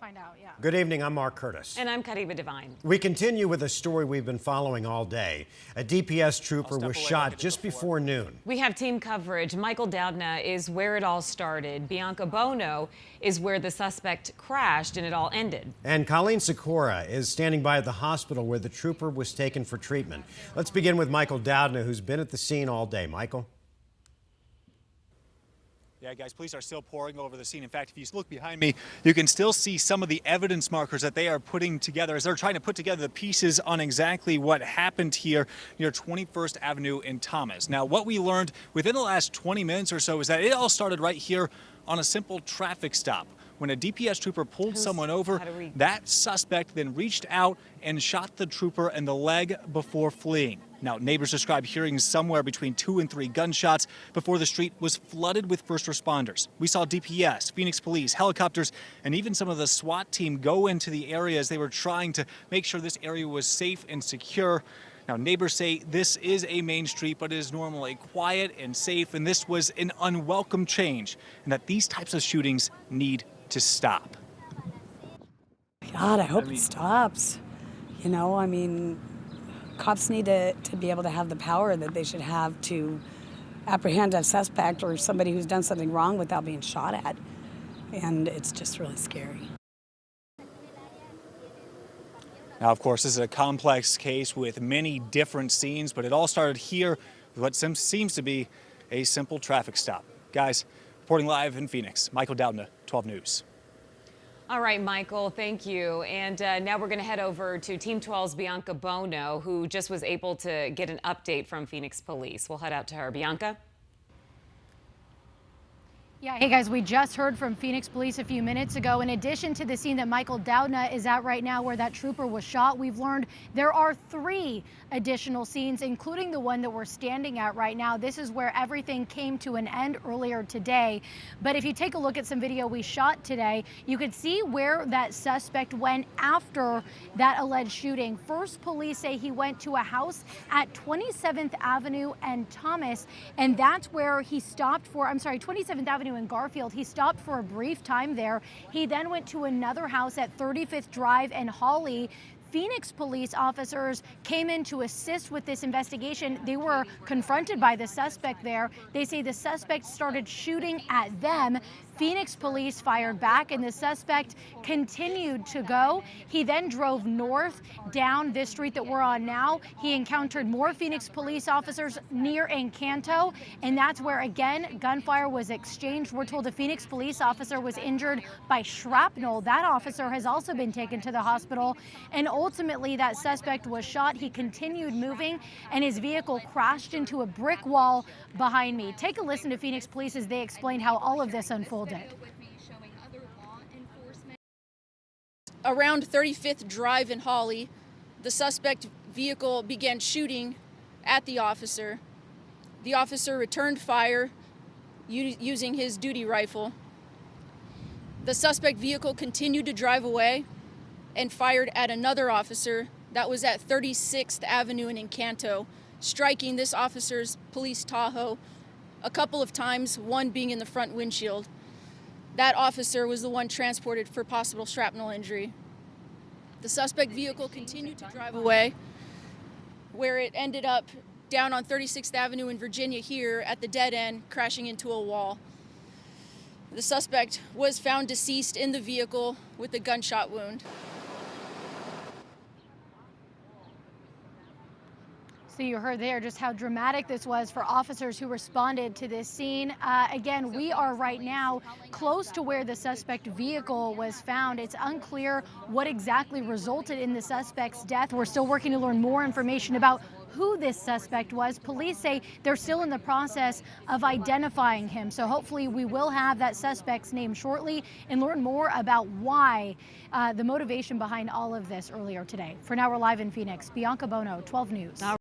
find out, yeah. Good evening, I'm Mark Curtis. And I'm Kariba Devine. We continue with a story we've been following all day. A DPS trooper was shot just before noon. We have team coverage. Michael Doudna is where it all started. Bianca Bono is where the suspect crashed and it all ended. And Colleen Sikora is standing by at the hospital where the trooper was taken for treatment. Let's begin with Michael Doudna, who's been at the scene all day. Michael? Yeah, guys, police are still pouring over the scene. In fact, if you look behind me, you can still see some of the evidence markers that they are putting together as they're trying to put together the pieces on exactly what happened here near 21st Avenue in Thomas. Now, what we learned within the last 20 minutes or so is that it all started right here on a simple traffic stop. When a DPS trooper pulled someone over, that suspect then reached out and shot the trooper in the leg before fleeing. Now, neighbors describe hearing somewhere between 2 and 3 gunshots before the street was flooded with first responders. We saw DPS, Phoenix Police, helicopters, and even some of the SWAT team go into the area as they were trying to make sure this area was safe and secure. Now, neighbors say this is a main street, but it is normally quiet and safe, and this was an unwelcome change, and that these types of shootings need to stop. God, I hope it stops. You know, I mean, cops need to be able to have the power that they should have to apprehend a suspect or somebody who's done something wrong without being shot at. And it's just really scary. Now, of course, this is a complex case with many different scenes, but it all started here with what seems to be a simple traffic stop. Guys, reporting live in Phoenix, Michael Doudna, 12 News. All right, Michael, thank you. And now we're going to head over to Team 12's Bianca Bono, who just was able to get an update from Phoenix Police. We'll head out to her. Bianca? Yeah, hey guys, we just heard from Phoenix Police a few minutes ago. In addition to the scene that Michael Doudna is at right now where that trooper was shot, we've learned there are 3 additional scenes, including the one that we're standing at right now. This is where everything came to an end earlier today. But if you take a look at some video we shot today, you could see where that suspect went after that alleged shooting. First, police say he went to a house at 27th Avenue and Thomas, and that's where he stopped for, 27th Avenue in Garfield. He stopped for a brief time there. He then went to another house at 35th Drive and Holly. Phoenix police officers came in to assist with this investigation. They were confronted by the suspect there. They say the suspect started shooting at them. Phoenix police fired back and the suspect continued to go. He then drove north down this street that we're on now. He encountered more Phoenix police officers near Encanto, and that's where, again, gunfire was exchanged. We're told a Phoenix police officer was injured by shrapnel. That officer has also been taken to the hospital, and ultimately that suspect was shot. He continued moving, and his vehicle crashed into a brick wall behind me. Take a listen to Phoenix police as they explained how all of this unfolded. Around 35th Drive in Holly, the suspect vehicle began shooting at the officer. The officer returned fire using his duty rifle. The suspect vehicle continued to drive away and fired at another officer that was at 36th Avenue in Encanto, striking this officer's police Tahoe a couple of times, one being in the front windshield. That officer was the one transported for possible shrapnel injury. The suspect vehicle continued to drive away, where it ended up down on 36th Avenue in Virginia here at the dead end, crashing into a wall. The suspect was found deceased in the vehicle with a gunshot wound. So you heard there just how dramatic this was for officers who responded to this scene. Again, we are right now close to where the suspect vehicle was found. It's unclear what exactly resulted in the suspect's death. We're still working to learn more information about who this suspect was. Police say they're still in the process of identifying him. So hopefully we will have that suspect's name shortly and learn more about why, the motivation behind all of this earlier today. For now, we're live in Phoenix. Bianca Bono, 12 News.